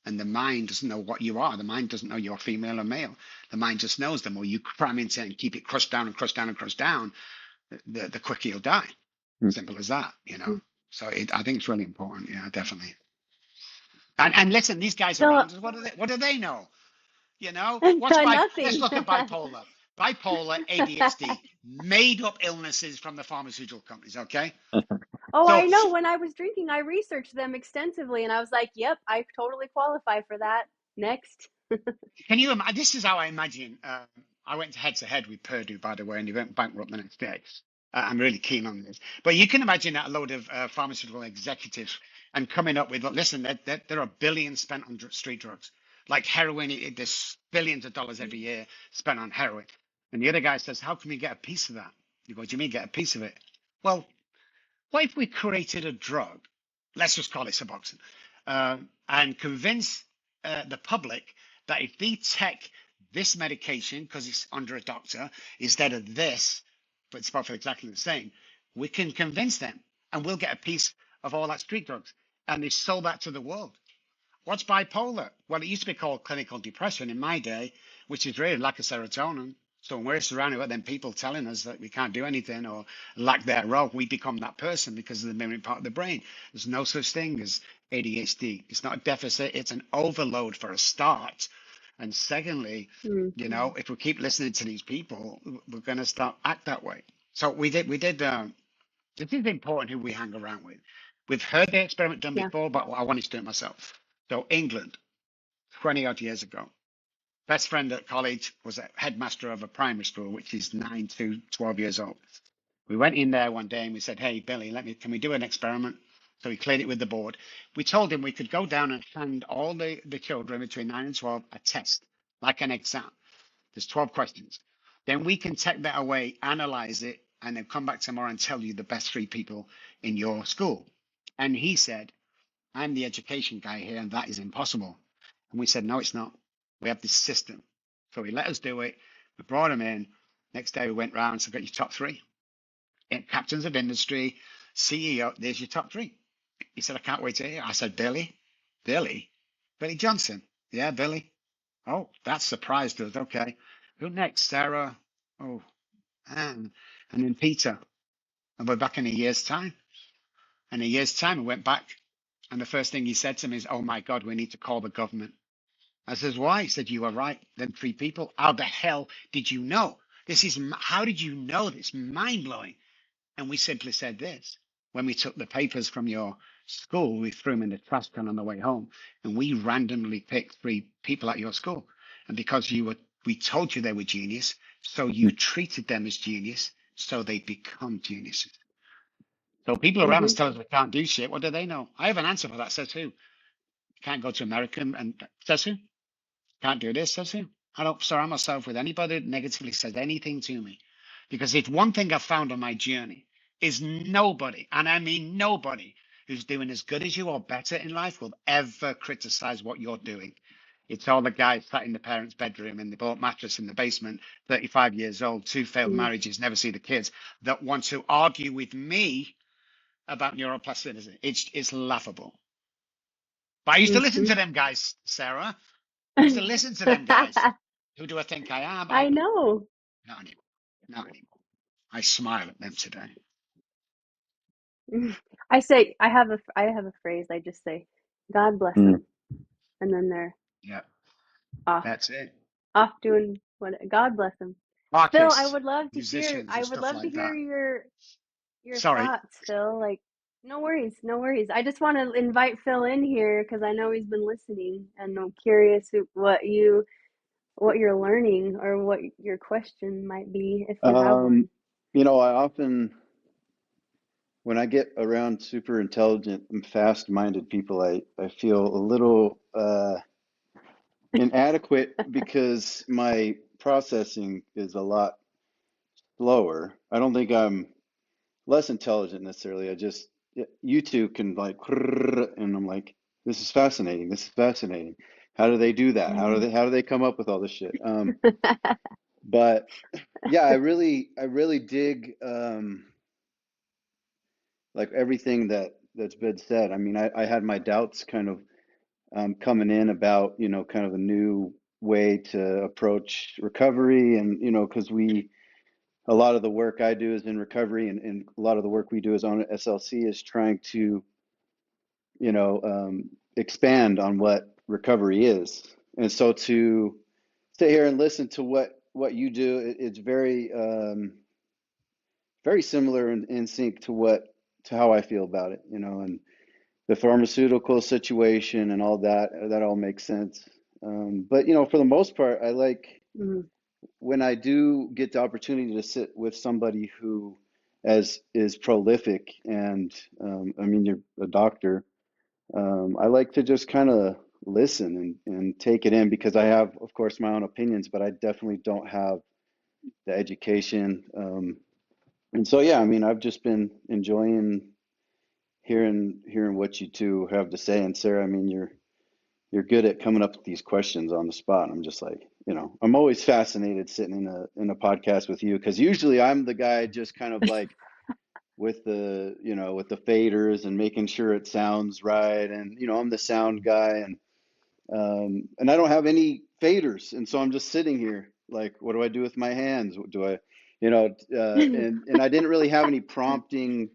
And the mind doesn't know what you are. The mind doesn't know you're female or male. The mind just knows the more you cram into it and keep it crushed down and crushed down and crushed down, the quicker you'll die. Simple as that, you know? So I think it's really important. Yeah, definitely. And listen, these guys So around us, what do they know? You know, let's nothing. look at bipolar. Bipolar, ADHD, made up illnesses from the pharmaceutical companies, okay? Oh, I So know. When I was drinking, I researched them extensively and I was like, yep, I totally qualify for that. Next. can you imagine? This is how I imagine. I went head to head with Purdue, by the way, and he went bankrupt the next day. I'm really keen on this. But you can imagine that a load of pharmaceutical executives and coming up with, look, listen, there are billions spent on street drugs. Like heroin, there's billions of dollars every year spent on heroin. And the other guy says, how can we get a piece of that? You go, do you mean get a piece of it? Well, what if we created a drug? Let's just call it Suboxone, and convince the public that if they take this medication because it's under a doctor instead of this, but it's both exactly the same, we can convince them, and we'll get a piece of all that street drugs, and they sold that to the world. What's bipolar? Well, it used to be called clinical depression in my day, which is really lack of serotonin. So when we're surrounded with them people telling us that we can't do anything or lack thereof, we become that person because of the memory part of the brain. There's no such thing as ADHD. It's not a deficit, it's an overload for a start. And secondly, Mm, you know, if we keep listening to these people, we're going to start act that way. So we did. This is important who we hang around with. We've heard the experiment done yeah. before, but I wanted to do it myself. So England, 20 odd years ago, best friend at college was a headmaster of a primary school, which is 9 to 12 years old. We went in there one day and we said, hey, Billy, can we do an experiment? So he cleared it with the board. We told him we could go down and hand all the children between 9 and 12 a test, like an exam. There's 12 questions. Then we can take that away, analyze it, and then come back tomorrow and tell you the best three people in your school. And he said, I'm the education guy here, and that is impossible. And we said, no, it's not. We have this system. So he let us do it. We brought him in. Next day we went round and said, got your top three. Captains of industry, CEO, there's your top three. He said, I can't wait to hear. I said, Billy? Billy? Billy Johnson. Yeah, Billy. Oh, that surprised us. Okay. Who next? Sarah. Oh, Anne. And then Peter. And we're back in a year's time. In a year's time, we went back. And the first thing he said to me is, oh my God, we need to call the government. I says, why? He said, you were right. Then three people. How the hell did you know? How did you know this? Mind blowing. And we simply said this. When we took the papers from your school, we threw them in the trash can on the way home. And we randomly picked three people at your school. And because we told you they were genius, so you treated them as genius, so they become geniuses. So people around us Hmm. tell us we can't do shit. What do they know? I have an answer for that. Says who? Can't go to America and says who? Can't do this, says who? I don't surround myself with anybody that negatively says anything to me. Because if one thing I've found on my journey is nobody, and I mean nobody, who's doing as good as you or better in life will ever criticize what you're doing. It's all the guys sat in the parents' bedroom in the bought mattress in the basement, 35 years old, two failed Mm, marriages, never see the kids, that want to argue with me about neuroplasticity. It's laughable. But I used to listen hmm. to them guys, Sarah. I used to listen to them guys. Who do I think I am? I know. Not anymore. Not anymore. I smile at them today. I say I have a phrase I just say. God bless Mm. them, and then they're Yeah, off, that's it. off doing what. God bless them. Phil, I Artists, would love to hear. musicians, I and would stuff love to like hear that. your Sorry. thoughts, Phil. Like, no worries, no worries. I just want to invite Phil in here because I know he's been listening, and I'm curious what you're learning or what your question might be if you have Um, one. I often, when I get around super intelligent and fast-minded people, I feel a little inadequate because my processing is a lot slower. I don't think I'm less intelligent necessarily. You two can like, and I'm like, this is fascinating. This is fascinating. How do they do that? How do they come up with all this shit? But yeah, I really dig like everything that's been said. I mean, I had my doubts kind of coming in about, kind of a new way to approach recovery, and because a lot of the work I do is in recovery, and a lot of the work we do is on SLC is trying to, expand on what recovery is. And so to sit here and listen to what you do, it's very similar in sync to how I feel about it, and the pharmaceutical situation and all that all makes sense. But for the most part, I like Mhm. when I do get the opportunity to sit with somebody who as is prolific, and I mean, you're a doctor. I like to just kind of listen and take it in because I have, of course, my own opinions, but I definitely don't have the education. And so, yeah, I mean, I've just been enjoying hearing what you two have to say. And Sarah, I mean, you're good at coming up with these questions on the spot. I'm just like, I'm always fascinated sitting in a podcast with you because usually I'm the guy just kind of like with the faders and making sure it sounds right, and I'm the sound guy, and I don't have any faders, and so I'm just sitting here like, what do I do with my hands? What do I, and I didn't really have any prompting,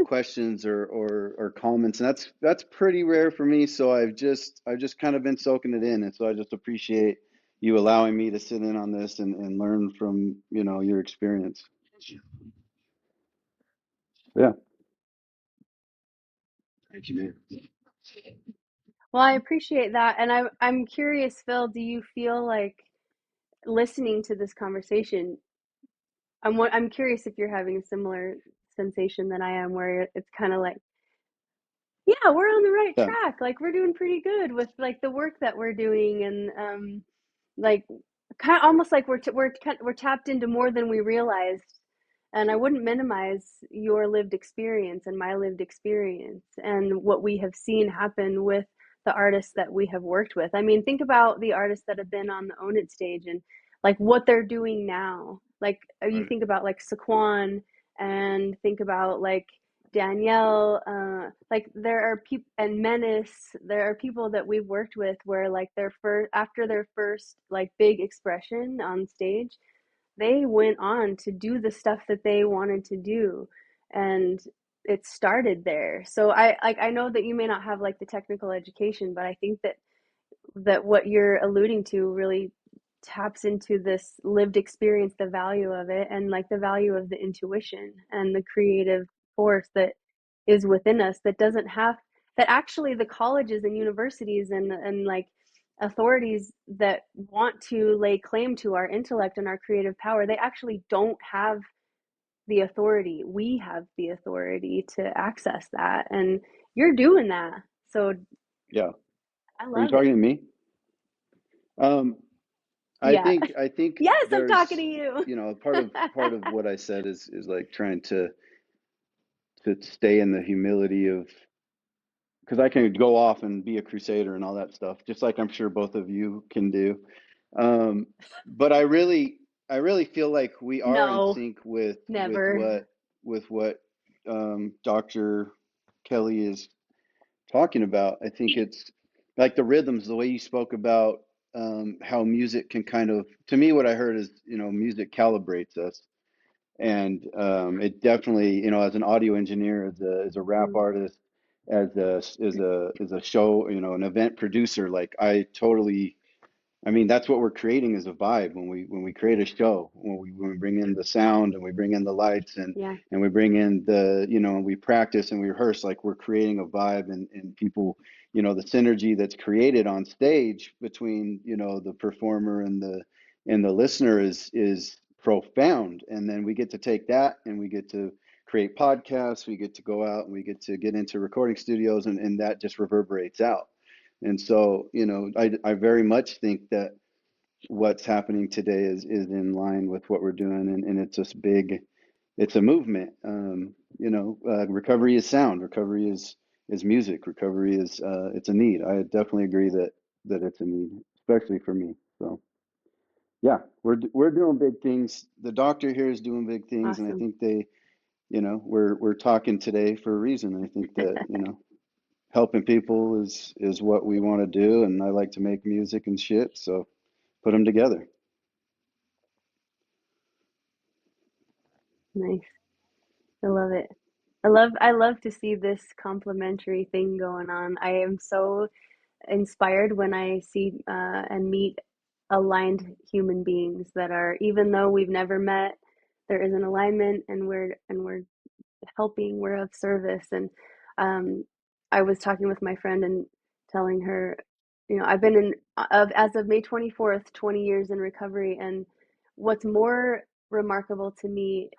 questions or comments, and that's pretty rare for me. So I've just kind of been soaking it in, and so I just appreciate you allowing me to sit in on this and learn from your experience. Yeah. Thank you, man. Well, I appreciate that, and I'm curious, Phil. Do you feel like listening to this conversation? I'm curious if you're having a similar sensation that I am, where it's kind of like, yeah, we're on the right Yeah. track. Like we're doing pretty good with like the work that we're doing, and like kind of almost like we're tapped into more than we realized. And I wouldn't minimize your lived experience and my lived experience and what we have seen happen with the artists that we have worked with. I mean, think about the artists that have been on the Own It stage and like what they're doing now. Like you Right. think about like Saquon, and think about like Danielle, like there are people, and Menace, there are people that we've worked with where like their first, after their first like big expression on stage, they went on to do the stuff that they wanted to do, and it started there. So I know that you may not have like the technical education, but I think that what you're alluding to really taps into this lived experience, the value of it, and like the value of the intuition and the creative force that is within us, that doesn't have, that actually the colleges and universities and like authorities that want to lay claim to our intellect and our creative power, they actually don't have the authority. We have the authority to access that, and you're doing that. So Yeah. I Are you love talking it. to me? Um, I Yeah. think I think Yes, I'm talking there's, to you. part of what I said is like trying to stay in the humility of, because I can go off and be a crusader and all that stuff, just like I'm sure both of you can do. Um, but I really feel like we are in No, sync with never. what Dr. Kelly is talking about. I think it's like the rhythms, the way you spoke about how music can kind of, to me, what I heard is, music calibrates us. And it definitely, as an audio engineer, as a rap Mm, artist, as a show, an event producer. Like I mean, that's what we're creating is a vibe when we create a show, when we bring in the sound and we bring in the lights Yeah. and we bring in and we practice and we rehearse, like we're creating a vibe and people, the synergy that's created on stage between, the performer and the listener is profound. And then we get to take that and we get to create podcasts, we get to go out and we get into recording studios and that just reverberates out. And so, I very much think that what's happening today is in line with what we're doing, and it's just it's a movement. Recovery is sound, recovery is music, recovery is it's a need. I definitely agree that it's a need, especially for me. So yeah, we're doing big things. The doctor here is doing big things, and I Awesome. think we're talking today for a reason. I think that, helping people is what we want to do, and I like to make music and shit, so put them together. Nice. I love it. I love to see this complementary thing going on. I am so inspired when I see and meet aligned human beings that are, even though we've never met, there is an alignment, and we're helping, we're of service. And um, I was talking with my friend and telling her, I've been as of May 24th, 20 years in recovery, and what's more remarkable to me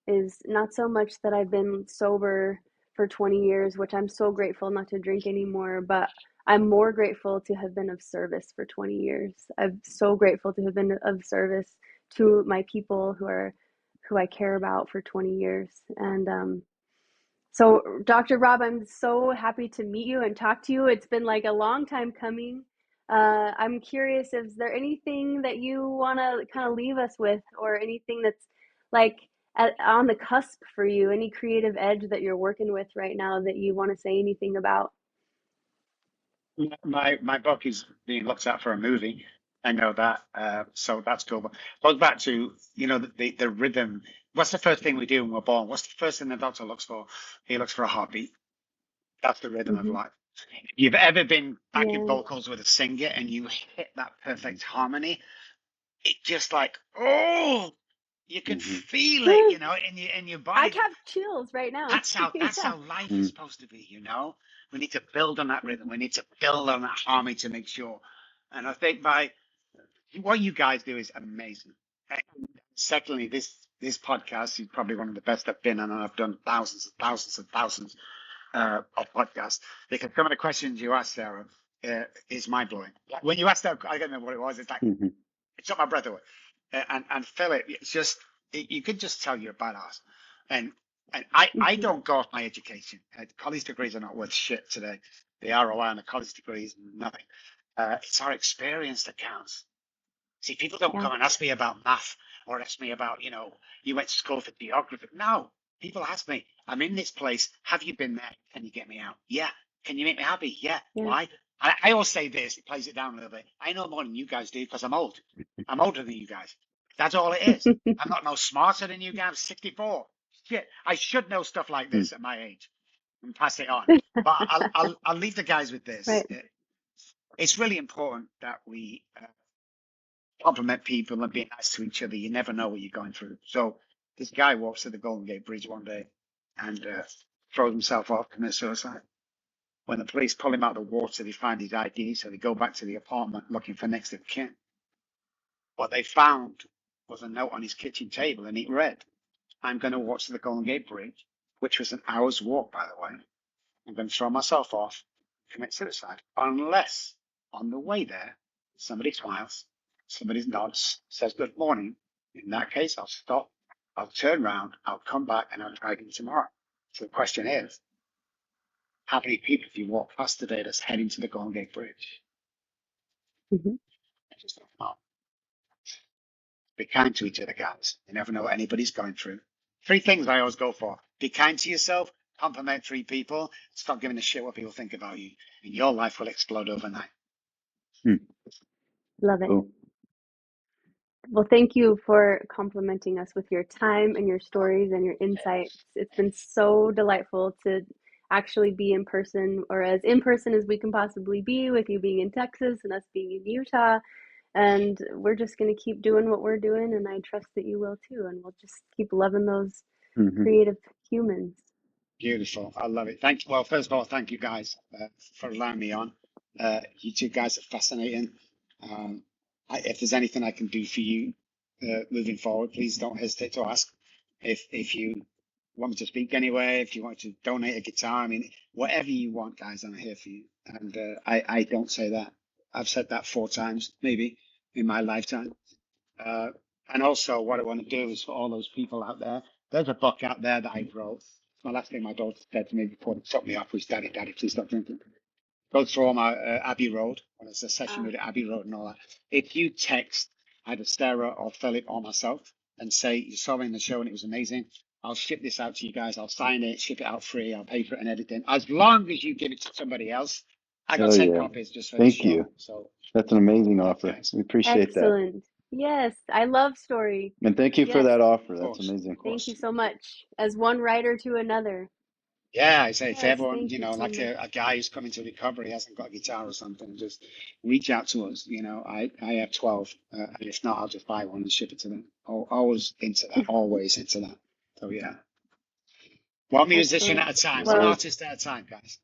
is not so much that I've been sober for 20 years, which I'm so grateful not to drink anymore, but I'm more grateful to have been of service for 20 years. I'm so grateful to have been of service to my people who I care about for 20 years. And so, Dr. Robb, I'm so happy to meet you and talk to you. It's been like a long time coming. I'm curious, is there anything that you want to kind of leave us with, or anything that's like on the cusp for you? Any creative edge that you're working with right now that you want to say anything about? My book is being looked at for a movie. I know that, so that's cool. But goes back to the rhythm. What's the first thing we do when we're born? What's the first thing the doctor looks for? He looks for a heartbeat. That's the rhythm of Hmm. life. If you've ever been backing Yeah. vocals with a singer and you hit that perfect harmony, it just like, oh, you can Hmm. feel it, in your I body. have chills right now. That's Yeah. how life is supposed to be. We need to build on that rhythm. We need to build on that harmony to make sure. And I think by what you guys do is amazing. And secondly, this podcast is probably one of the best I've been on, and I've done thousands and thousands and thousands of podcasts, because some of the questions you asked, Sarah, is mind blowing. When you asked that, I don't know what it was. It's like Hmm. it took my breath away. And Philip, it's just you could just tell you're a badass. And I Hmm. don't go off my education. College degrees are not worth shit today. The ROI on the college degree is nothing. It's our experience that counts. See, people don't Yeah. come and ask me about math or ask me about, you went to school for geography. No, people ask me, I'm in this place. Have you been there? Can you get me out? Yeah. Can you make me happy? Yeah. Yeah. Why? I always say this, it plays it down a little bit. I know more than you guys do because I'm old. I'm older than you guys. That's all it is. I'm not no smarter than you guys. I'm 64. Shit. I should know stuff like this at my age and pass it on. But I'll leave the guys with this. Right. It's really important that we compliment people and be nice to each other. You never know what you're going through. So this guy walks to the Golden Gate Bridge one day and throws himself off, commits suicide. When the police pull him out of the water, they find his ID, so they go back to the apartment looking for next of kin. What they found was a note on his kitchen table, and it read, "I'm going to walk to the Golden Gate Bridge," which was an hour's walk, by the way. "I'm going to throw myself off, commit suicide, unless on the way there, somebody smiles, somebody nods, says good morning. In that case, I'll stop, I'll turn around, I'll come back, and I'll try again tomorrow." So the question is, how many people have you walked past today that's heading to the Golden Gate Bridge? Hmm. I just don't know. Be kind to each other, guys. You never know what anybody's going through. Three things I always go for: be kind to yourself, compliment three people, stop giving a shit what people think about you, and your life will explode overnight. Hmm. Love it. Cool. Well, thank you for complimenting us with your time and your stories and your insights. It's been so delightful to actually be in person, or as in person as we can possibly be, with you being in Texas and us being in Utah. And we're just going to keep doing what we're doing, and I trust that you will too. And we'll just keep loving those Hmm. creative humans. Beautiful. I love it. Thank you. Well, first of all, thank you guys for allowing me on. You two guys are fascinating. If there's anything I can do for you moving forward, please don't hesitate to ask. If you want me to speak anyway, if you want to donate a guitar, I mean, whatever you want, guys, I'm here for you. And I don't say that. I've said that 4 times, maybe, in my lifetime. Uh, and also, what I want to do is for all those people out there, there's a book out there that I wrote. It's my last thing my daughter said to me before they took me off was, Daddy, Daddy, please stop drinking. Goes through all my Abbey Road, when it's a session with Abbey Road and all that. If you text either Sarah or Philip or myself and say you saw me in the show and it was amazing, I'll ship this out to you guys. I'll sign it, ship it out free. I'll pay for it and everything. As long as you give it to somebody else, I got Oh 10 yeah. copies just for the Thank show. you. So, That's an amazing yeah, offer. guys, We appreciate that. Excellent. Yes, I love story. And thank you for Yes, that offer. of That's course, amazing. of thank you course. so much. As one writer to another. Yeah, I say if Yes, everyone, thank you so like much. a guy who's coming to recovery hasn't got a guitar or something, just reach out to us. I have 12, and if not, I'll just buy one and ship it to them. Always into that, always into that. So yeah, one musician Excellent. at a time, Yes, one Well, sir. artist at a time, guys.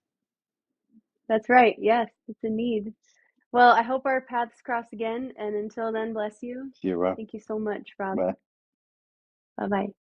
that's right. Yes, it's a need. Well, I hope our paths cross again. And until then, bless you. See you, Rob. Thank you so much, Rob. Bye. Bye bye.